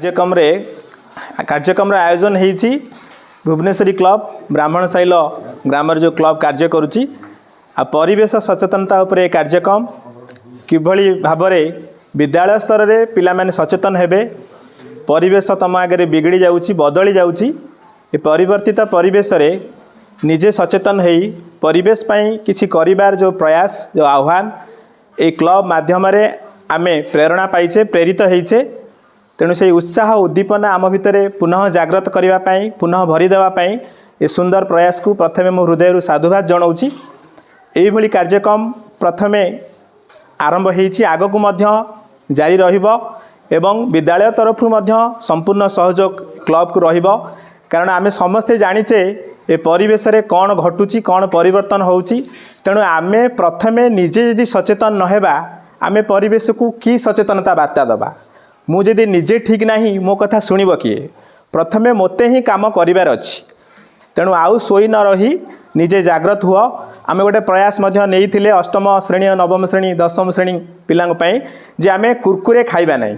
कार्यक्रम आयोजन होती भुवनेश्वरी क्लब ब्राह्मण साइल ग्राम जो क्लब कार्य करुच्ची आ परिवेश सचेतनता उपरे कार्यक्रम किभली भाव विद्यालय स्तर में पिला माने सचेतन हेबे परिवेश तम आगे बिगड़ी जाउची बदली जाउची ए परिवर्तित परिवेश रे निजे सचेतन होई परिवेश पई किछि करिवार जो प्रयास जो आह्वान ए क्लब माध्यम रे आमे प्रेरणा पाइछे प्रेरित होइछे तेणु से उत्साह उद्दीपना आम भितर पुनः जागृत करने पुनः भरी देवाई ए सुंदर प्रयास को प्रथमे मो हृदय साधुवाद जनाऊँगी यही कार्यक्रम प्रथमे आरंभ होती आग को जारी रहिबो एवं विद्यालय तरफ संपूर्ण सहयोग क्लब को रहिबो कारण आमे समस्ते जानिचे ए परिवेश रे कौन घटुची कौन परिवर्तन होउची तेणु आमे प्रथमे निजे यदि सचेतन नहेबा आमे परिवेश को की सचेतनता वार्ता दबा मुझे निजे ठीक नहीं मो कथा शुणव किए प्रथमे मोते ही काम करिवार अछि तेणु आउ सोई न रही निजे जागृत हुआ आमे गोटे प्रयास नहीं अष्टम श्रेणी नवम श्रेणी दशम श्रेणी पिलांग पई जे आमे कुरकुरे खाइबा नहीं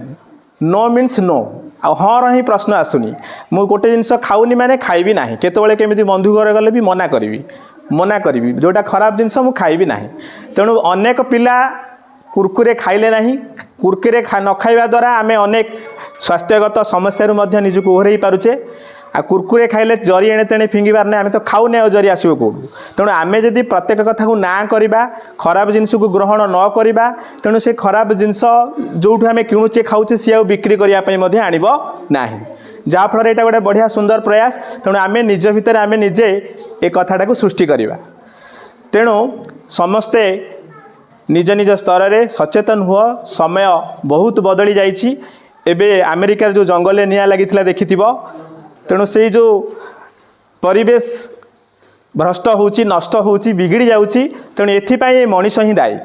नो मीन्स नो आ हाँ रही प्रश्न आसुनी मु गोटे जिनस खाऊनी माने खाइबी नहीं केतबेले केमिति बंधु घर गले भी मना करी जोटा खराब जिनस मु खाइबी नहीं तेणु अनेक पिला कुरकुरे खाइले नहीं कुरकुरे न खाइबा द्वारा आमे अनेक स्वास्थ्यगत समस्या निजक ओहरई पारुचे आ कुरकुरे खाइले जरी एणे तेणे फिंगिबार नहीं आमे तो खाऊने आ जरी आसो कौटू तेणु आमे जदि प्रत्येक कथा को ना करवा खराब जिनस को ग्रहण न करवा तेणु से खराब जिनस जो आमे किणुचे खाऊचे सी आ बिक्री करने आणब ना जहाँफल यहाँ गोटे बढ़िया सुंदर प्रयास तेणु आमे निज भितर आमे निजे ए कथाटा को सृष्टि करवा तेणु समस्ते निज निज स्तर में सचेतन हुआ समय बहुत बदली जाइए एबे अमेरिकार जो जंगल निया लगी देखि तेणु से जो परिवेश भ्रष्ट होची नष्ट होची बिगड़ी जाउची तेणु एथिपाई मनीष ही दायी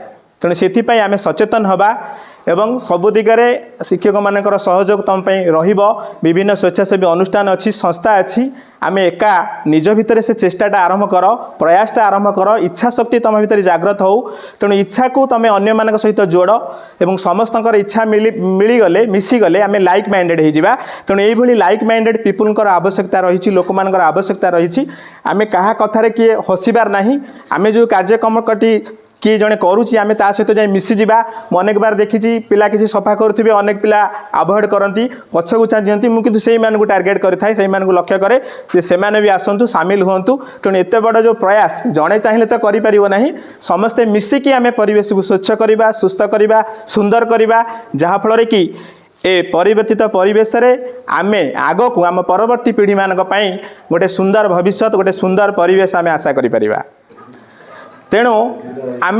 तेणु से आमे सचेतन हवा एवं सबु दिगरे शिक्षक मानकर सहयोग तुम रहिबो विभिन्न स्वेच्छासेवी अनुष्ठान अच्छी संस्था अच्छी आमे एका निज भितर से चेष्टाटा आरंभ कर प्रयासटा आरंभ कर इच्छा शक्ति तुम भितर जागृत हो तेणु इच्छा को तुम अन्य मान सहित जोड़ एवं समस्त इच्छा मिलीगले मिसीगले आमे लाइक माइंडेड हो जावा तेणु यही लाइक माइंडेड पिपुलकर आवश्यकता रही लोक मानकर आवश्यकता रही आमे कहा कथार किए हसिबार नहीं आमे जो कार्यक्रम कटी किए जड़े करुच्ची आम ता सहित जाए मिसीजा अनेक बार देखी पिला किसी सफा करुवे अनेक पिला आभोड करती पछकू चाहती मुझे से टार्गेट करें से लक्ष्य करे से भी आसतु सामिल हूँ तेणु एत बड़ जो प्रयास जड़े चाहिए तो करें समस्ते मिसिकी आम परिवेश को स्वच्छ करवा सुस्थ करवा सुंदर करवा जहाँफल कि ए परिवर्तित परिवेश रे आमे आग को आम परवर्ती पीढ़ी मान गोटे सुंदर भविष्य गोटे सुंदर परिवेश आम आशा करिपरिबा तेणु आम